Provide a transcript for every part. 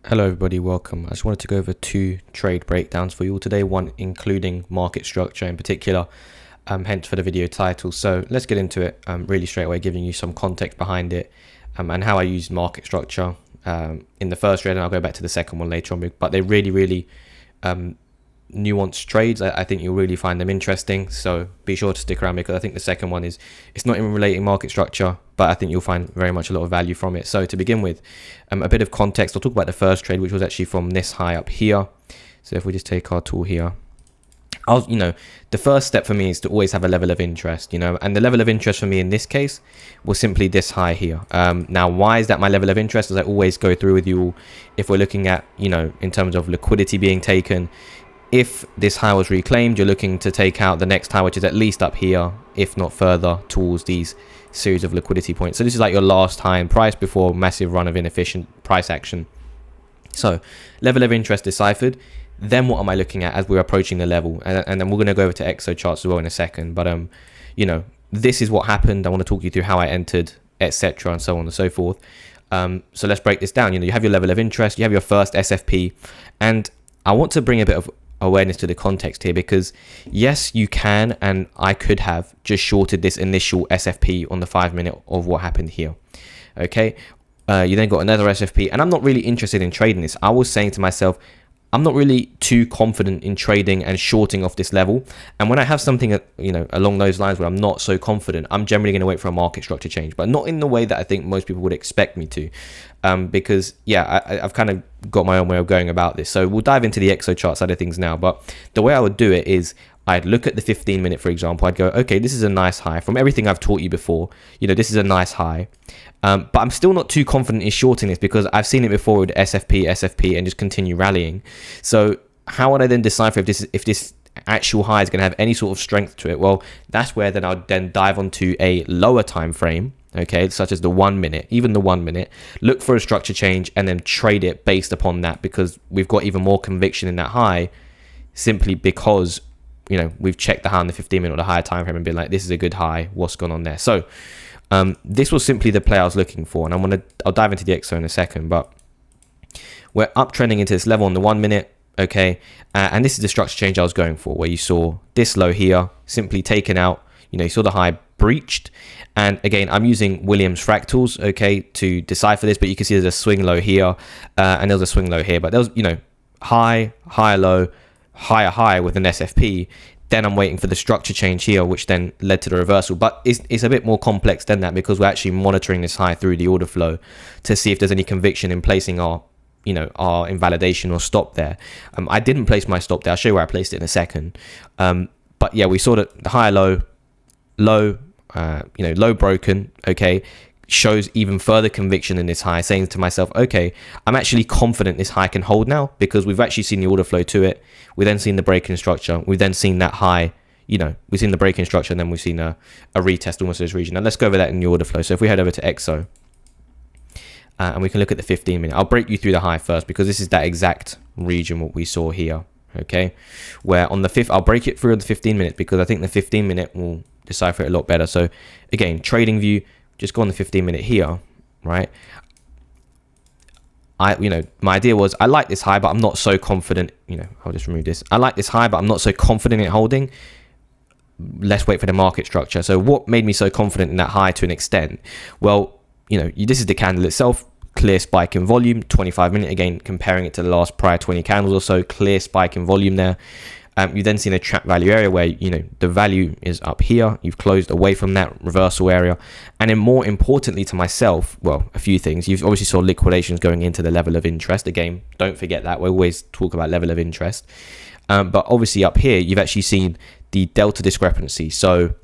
Hello everybody, welcome. I just wanted to go over two trade breakdowns for you all today, one including market structure in particular, hence for the video title. So let's get into it really straight away, giving you some context behind it and how I use market structure in the first trade, and I'll go back to the second one later on, but they're really nuanced trades. I think you'll really find them interesting, so be sure to stick around because I think the second one it's not even relating market structure, but I think you'll find very much a lot of value from it. So to begin with, a bit of context. I'll talk about the first trade, which was actually from this high up here. So if we just take our tool here, the first step for me is to always have a level of interest, and the level of interest for me in this case was simply this high here. Now, why is that my level of interest? As I always go through with you all, if we're looking at, in terms of liquidity being taken, if this high was reclaimed, you're looking to take out the next high, which is at least up here, if not further, towards these series of liquidity points. So this is like your last high in price before a massive run of inefficient price action. So level of interest deciphered. Then what am I looking at as we're approaching the level? And then we're going to go over to XO charts as well in a second. But, this is what happened. I want to talk you through how I entered, etc. and so on and so forth. So let's break this down. You have your level of interest, you have your first SFP, and I want to bring a bit of awareness to the context here, because yes, you can, and I could have just shorted this initial SFP on the 5 minute of what happened here. Okay. You then got another SFP, and I'm not really interested in trading this. I was saying to myself, I'm not really too confident in trading and shorting off this level. And when I have something, along those lines where I'm not so confident, I'm generally going to wait for a market structure change, but not in the way that I think most people would expect me to. Because I've kind of got my own way of going about this. So we'll dive into the XO chart side of things now. But the way I would do it is I'd look at the 15 minute, for example. I'd go, okay, this is a nice high. From everything I've taught you before, this is a nice high. But I'm still not too confident in shorting this because I've seen it before with SFP, and just continue rallying. So how would I then decipher if this actual high is going to have any sort of strength to it? Well, that's where then I'll then dive onto a lower time frame, okay, such as the 1 minute, even the 1 minute, look for a structure change and then trade it based upon that, because we've got even more conviction in that high simply because we've checked the high on the 15 minute or the higher time frame and been like, this is a good high, what's gone on there? So this was simply the play I was looking for, and I'll dive into the XO in a second, but we're uptrending into this level on the 1 minute, okay, and this is the structure change I was going for, where you saw this low here simply taken out. You saw the high breached, and again, I'm using Williams fractals, okay, to decipher this, but you can see there's a swing low here, and there's a swing low here, but there was high, higher low, higher high with an SFP. Then I'm waiting for the structure change here, which then led to the reversal. But it's a bit more complex than that, because we're actually monitoring this high through the order flow to see if there's any conviction in placing our invalidation or stop there. I didn't place my stop there. I'll show you where I placed it in a second. But yeah, we saw that the higher low, low broken, okay, shows even further conviction in this high, saying to myself, okay, I'm actually confident this high can hold now, because we've actually seen the order flow to it. We've then seen the break-in structure. We've then seen that high, we've seen the break-in structure, and then we've seen a retest almost to this region. Now let's go over that in the order flow. So if we head over to XO, and we can look at the 15 minute, I'll break you through the high first, because this is that exact region what we saw here, okay, where on the fifth, I'll break it through on the 15 minute, because I think the 15 minute will decipher it a lot better. So again, trading view, just go on the 15 minute here, right? My idea was, I like this high, but I'm not so confident, I'll just remove this. I like this high, but I'm not so confident in holding. Let's wait for the market structure. So what made me so confident in that high to an extent? Well, this is the candle itself, clear spike in volume, 25 minute, again, comparing it to the last prior 20 candles or so, clear spike in volume there. You've then seen a trap value area where, the value is up here. You've closed away from that reversal area. And then more importantly to myself, well, a few things. You've obviously saw liquidations going into the level of interest. Again, don't forget that. We always talk about level of interest. But obviously up here, you've actually seen the delta discrepancy. So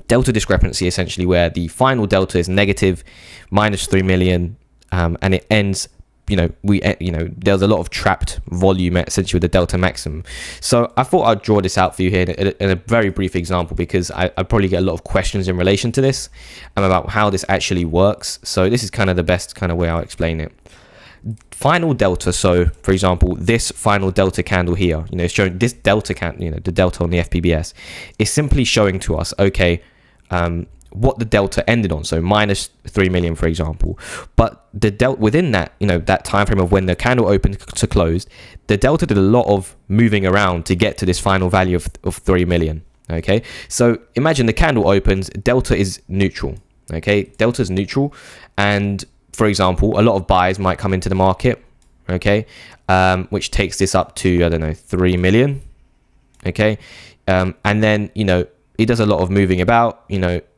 delta discrepancy, essentially where the final delta is negative, minus 3 million, and it ends, there's a lot of trapped volume essentially with the delta maximum. So I thought I'd draw this out for you here in a very brief example, because I probably get a lot of questions in relation to this about how this actually works. So this is kind of the best kind of way I'll explain it. Final delta. So for example, this final delta candle here, it's showing this delta candle, the delta on the FPBS is simply showing to us, okay, what the delta ended on, so minus 3 million, for example. But the delta within that, that time frame of when the candle opened to closed, the delta did a lot of moving around to get to this final value of 3 million. Okay, so imagine the candle opens, delta is neutral. Okay, delta is neutral, and for example, a lot of buyers might come into the market. Okay, which takes this up to, I don't know, 3 million. Okay, and then it does a lot of moving about.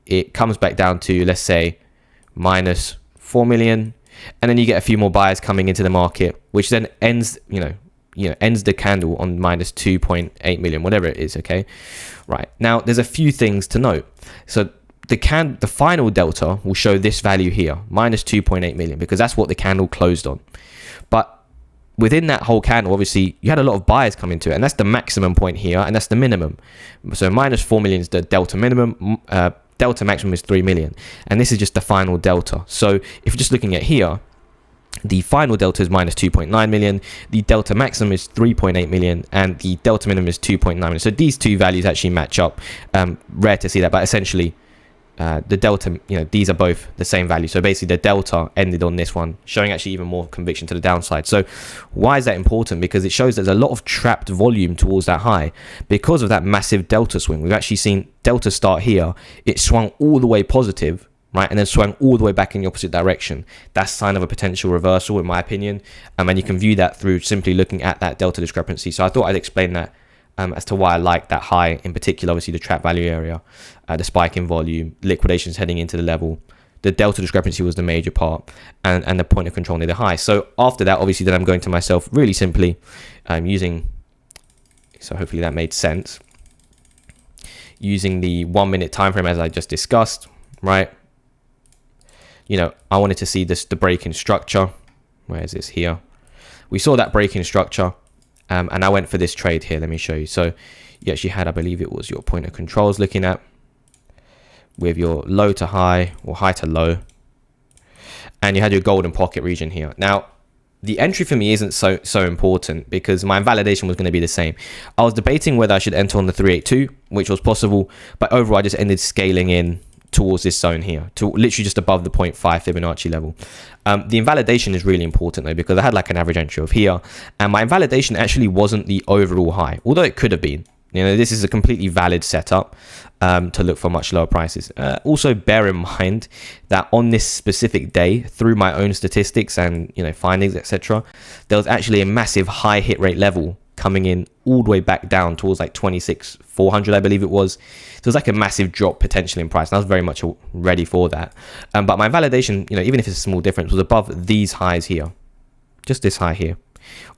It comes back down to, let's say, minus 4 million, and then you get a few more buyers coming into the market, which then ends ends the candle on minus 2.8 million, whatever it is. Okay, right, now there's a few things to note. So the final delta will show this value here, minus 2.8 million, because that's what the candle closed on. But within that whole candle, obviously, you had a lot of buyers come into it, and that's the maximum point here, and that's the minimum. So minus 4 million is the delta minimum, delta maximum is 3 million, and this is just the final delta. So if you're just looking at here, the final delta is minus 2.9 million, the delta maximum is 3.8 million, and the delta minimum is 2.9 million. So these two values actually match up. Rare to see that, but essentially, the delta, these are both the same value. So basically the delta ended on this one, showing actually even more conviction to the downside. So why is that important? Because it shows there's a lot of trapped volume towards that high because of that massive delta swing. We've actually seen delta start here. It swung all the way positive, right? And then swung all the way back in the opposite direction. That's a sign of a potential reversal, in my opinion. And you can view that through simply looking at that delta discrepancy. So I thought I'd explain that. As to why I like that high in particular, obviously the trap value area, the spike in volume, liquidations heading into the level, the delta discrepancy was the major part, and the point of control near the high. So after that, obviously, then I'm going to myself really simply using, so hopefully that made sense, using the 1 minute time frame as I just discussed, right? I wanted to see the break in structure. Where is this here? We saw that break in structure. And I went for this trade here. Let me show you. So you actually had, I believe it was your point of controls looking at with your low to high or high to low. And you had your golden pocket region here. Now, the entry for me isn't so important because my invalidation was going to be the same. I was debating whether I should enter on the 382, which was possible. But overall, I just ended scaling in towards this zone here, to literally just above the 0.5 Fibonacci level. The invalidation is really important though, because I had like an average entry of here, and my invalidation actually wasn't the overall high, although it could have been. This is a completely valid setup to look for much lower prices. Also bear in mind that on this specific day, through my own statistics and findings, etc., there was actually a massive high hit rate level coming in all the way back down towards like 26,400, I believe it was. So it was like a massive drop potentially in price, and I was very much ready for that. But my validation, even if it's a small difference, was above these highs here, just this high here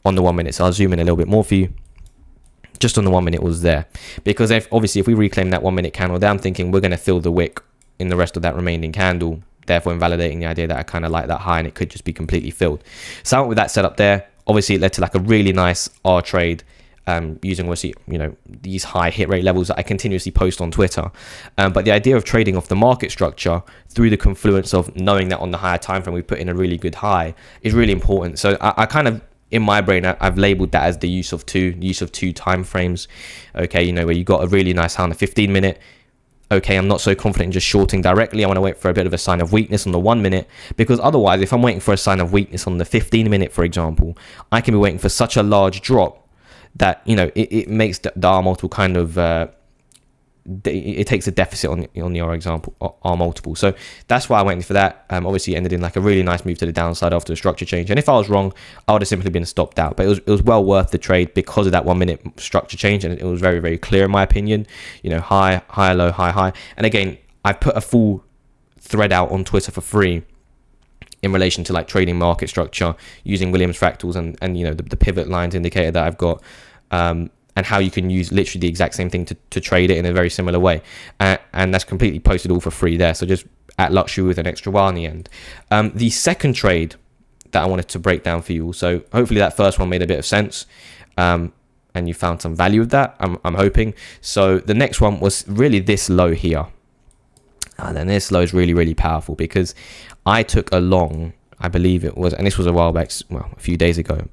on the 1 minute. So I'll zoom in a little bit more for you. Just on the 1 minute was there, because obviously if we reclaim that 1 minute candle there, I'm thinking we're going to fill the wick in the rest of that remaining candle, therefore invalidating the idea that I kind of like that high and it could just be completely filled. So I went with that setup there. Obviously it led to like a really nice R trade, using obviously these high hit rate levels that I continuously post on Twitter. But the idea of trading off the market structure through the confluence of knowing that on the higher time frame we put in a really good high is really important. So I kind of, in my brain, I've labeled that as the use of two time frames. Okay, where you got a really nice high on the 15 minute. Okay, I'm not so confident in just shorting directly. I want to wait for a bit of a sign of weakness on the 1 minute, because otherwise, if I'm waiting for a sign of weakness on the 15 minute, for example, I can be waiting for such a large drop that it makes the R multiple kind of it takes a deficit on the R multiple. So that's why I went for that. Obviously, it ended in like a really nice move to the downside after the structure change. And if I was wrong, I would have simply been stopped out. But it was well worth the trade because of that 1 minute structure change, and it was very, very clear in my opinion. High, high, low, high, high. And again, I put a full thread out on Twitter for free in relation to like trading market structure using Williams fractals and the pivot lines indicator that I've got. And how you can use literally the exact same thing to trade it in a very similar way. And that's completely posted all for free there. So just at luxury with an extra while in the end. The second trade that I wanted to break down for you. So hopefully that first one made a bit of sense. And you found some value of that, I'm hoping. So the next one was really this low here. And then this low is really, really powerful because I took a long, I believe it was, and this was a while back, well, a few days ago.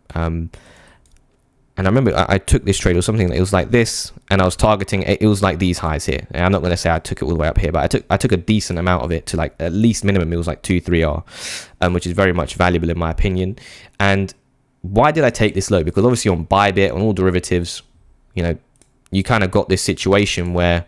And I remember I took this trade or something that it was like this, and I was targeting it was like these highs here. And I'm not going to say I took it all the way up here, but I took a decent amount of it to like at least minimum it was like 2-3R, which is very much valuable in my opinion. And why did I take this low? Because obviously on Bybit, on all derivatives, you know, you kind of got this situation where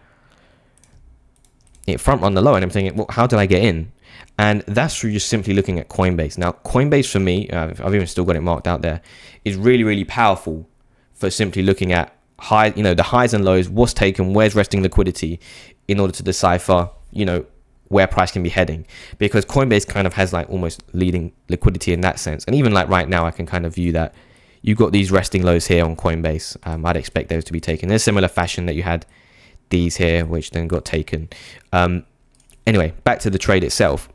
it front run the low, and I'm thinking, well, how did I get in? And that's through just simply looking at Coinbase. Now, Coinbase for me, I've even still got it marked out there, is really, really powerful for simply looking at high, you know, the highs and lows, what's taken, where's resting liquidity, in order to decipher, you know, where price can be heading. Because Coinbase kind of has like almost leading liquidity in that sense. And even like right now, I can kind of view that you've got these resting lows here on Coinbase. I'd expect those to be taken in a similar fashion that you had these here, which then got taken. Anyway, back to the trade itself.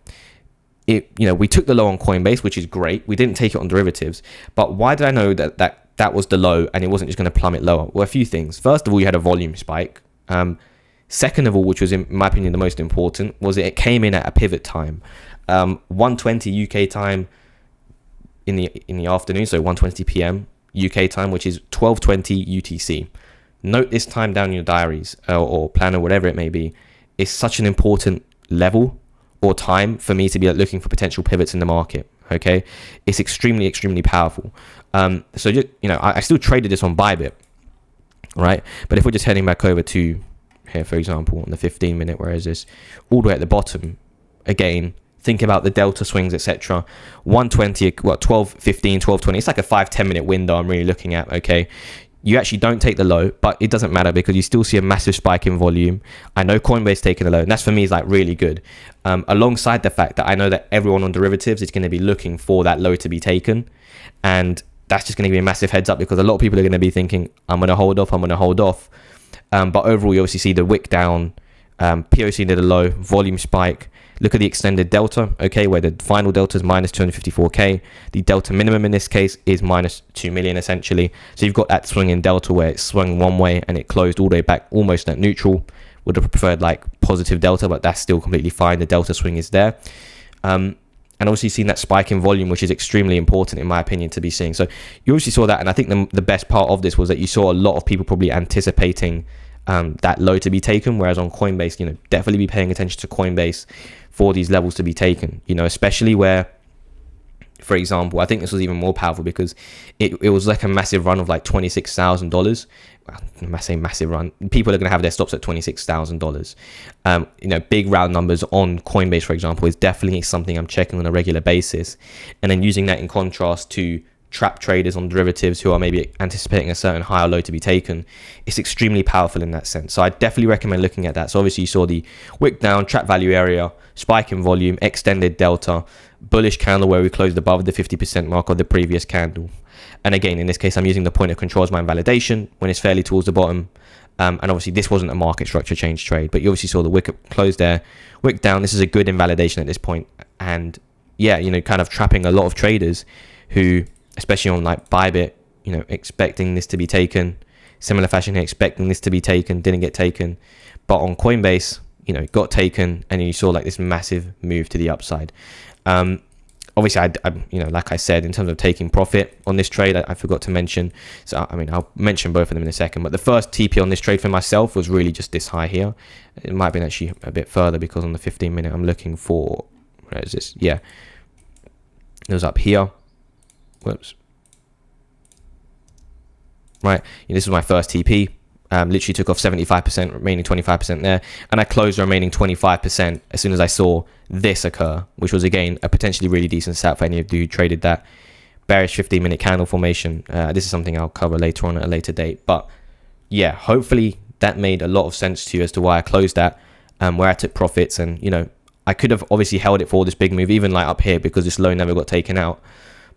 We took the low on Coinbase, which is great. We didn't take it on derivatives. But why did I know that was the low and it wasn't just going to plummet lower? Well, a few things. First of all, you had a volume spike. Second of all, which was in my opinion the most important, was it came in at a pivot time. 1:20 UK time in the afternoon, so 1:20 p.m. UK time, which is 12:20 UTC. Note this time down in your diaries or plan or whatever it may be. It's such an important level or time for me to be looking for potential pivots in the market. Okay, it's extremely, extremely powerful. So just, I still traded this on Bybit, right? But if we're just heading back over to here, for example, on the 15-minute, where is this? All the way at the bottom, again, think about the delta swings, etc. 120, 12:15, 12:20. It's like a 5-10 minute window I'm really looking at. Okay. You actually don't take the low, but it doesn't matter because you still see a massive spike in volume. I know Coinbase taking the low, and that's for me is like really good. Alongside the fact that I know that everyone on derivatives is going to be looking for that low to be taken, and that's just going to be a massive heads up because a lot of people are going to be thinking, I'm going to hold off. But overall, you obviously see the wick down, POC near the low, volume spike. Look at the extended delta, okay, where the final delta is minus 254k. The delta minimum in this case is minus 2 million essentially. So you've got that swing in delta where it swung one way and it closed all the way back almost at neutral. Would have preferred like positive delta, but that's still completely fine. The delta swing is there. And obviously seen that spike in volume, which is extremely important in my opinion to be seeing. So you obviously saw that, and I think the best part of this was that you saw a lot of people probably anticipating that low to be taken, whereas on Coinbase, definitely be paying attention to Coinbase for these levels to be taken, especially where, for example, I think this was even more powerful because it was like a massive run of like $26,000. Well, I say massive run. People are going to have their stops at $26,000. Big round numbers on Coinbase, for example, is definitely something I'm checking on a regular basis. And then using that in contrast to trap traders on derivatives who are maybe anticipating a certain high or low to be taken, it's extremely powerful in that sense. So I definitely recommend looking at that. So obviously you saw the wick down, trap value area, spike in volume, extended delta, bullish candle where we closed above the 50% mark of the previous candle. And again, in this case, I'm using the point of control as my invalidation when it's fairly towards the bottom. And obviously this wasn't a market structure change trade, but you obviously saw the wick close there, wick down. This is a good invalidation at this point. And yeah, kind of trapping a lot of traders who, especially on like Bybit, expecting this to be taken. Similar fashion here, expecting this to be taken, didn't get taken. But on Coinbase, it got taken, and you saw like this massive move to the upside. Obviously, I like I said, in terms of taking profit on this trade, I forgot to mention. So, I'll mention both of them in a second. But the first TP on this trade for myself was really just this high here. It might have been actually a bit further because on the 15-minute, I'm looking for, where is this? Yeah, it was up here. Whoops. Right, this was my first TP. Literally took off 75%, remaining 25% there, and I closed the remaining 25% as soon as I saw this occur, which was again a potentially really decent setup for any of you who traded that bearish 15-minute candle formation. This is something I'll cover later on at a later date, but yeah, hopefully that made a lot of sense to you as to why I closed that, where I took profits, and I could have obviously held it for this big move, even like up here, because this low never got taken out.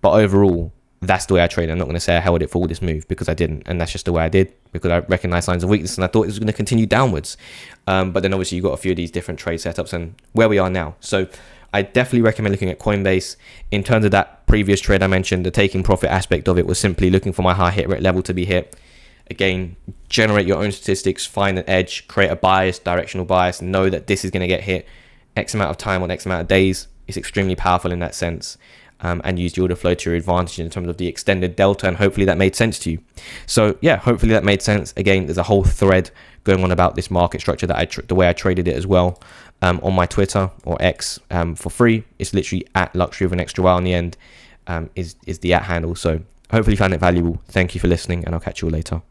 But overall, that's the way I traded. I'm not going to say I held it for all this move because I didn't, and that's just the way I did because I recognized signs of weakness and I thought it was going to continue downwards. But then obviously you got a few of these different trade setups and where we are now. So I definitely recommend looking at Coinbase. In terms of that previous trade I mentioned, the taking profit aspect of it was simply looking for my high hit rate level to be hit. Again, generate your own statistics, find an edge, create a bias, directional bias, know that this is going to get hit X amount of time on X amount of days. It's extremely powerful in that sense. and use the order flow to your advantage in terms of the extended delta, and hopefully that made sense to you. So yeah, hopefully that made sense. Again, there's a whole thread going on about this market structure, that the way I traded it as well, on my Twitter or X, for free. It's literally at luxury with an extra Y on the end, is the @ handle. So hopefully you found it valuable. Thank you for listening, and I'll catch you all later.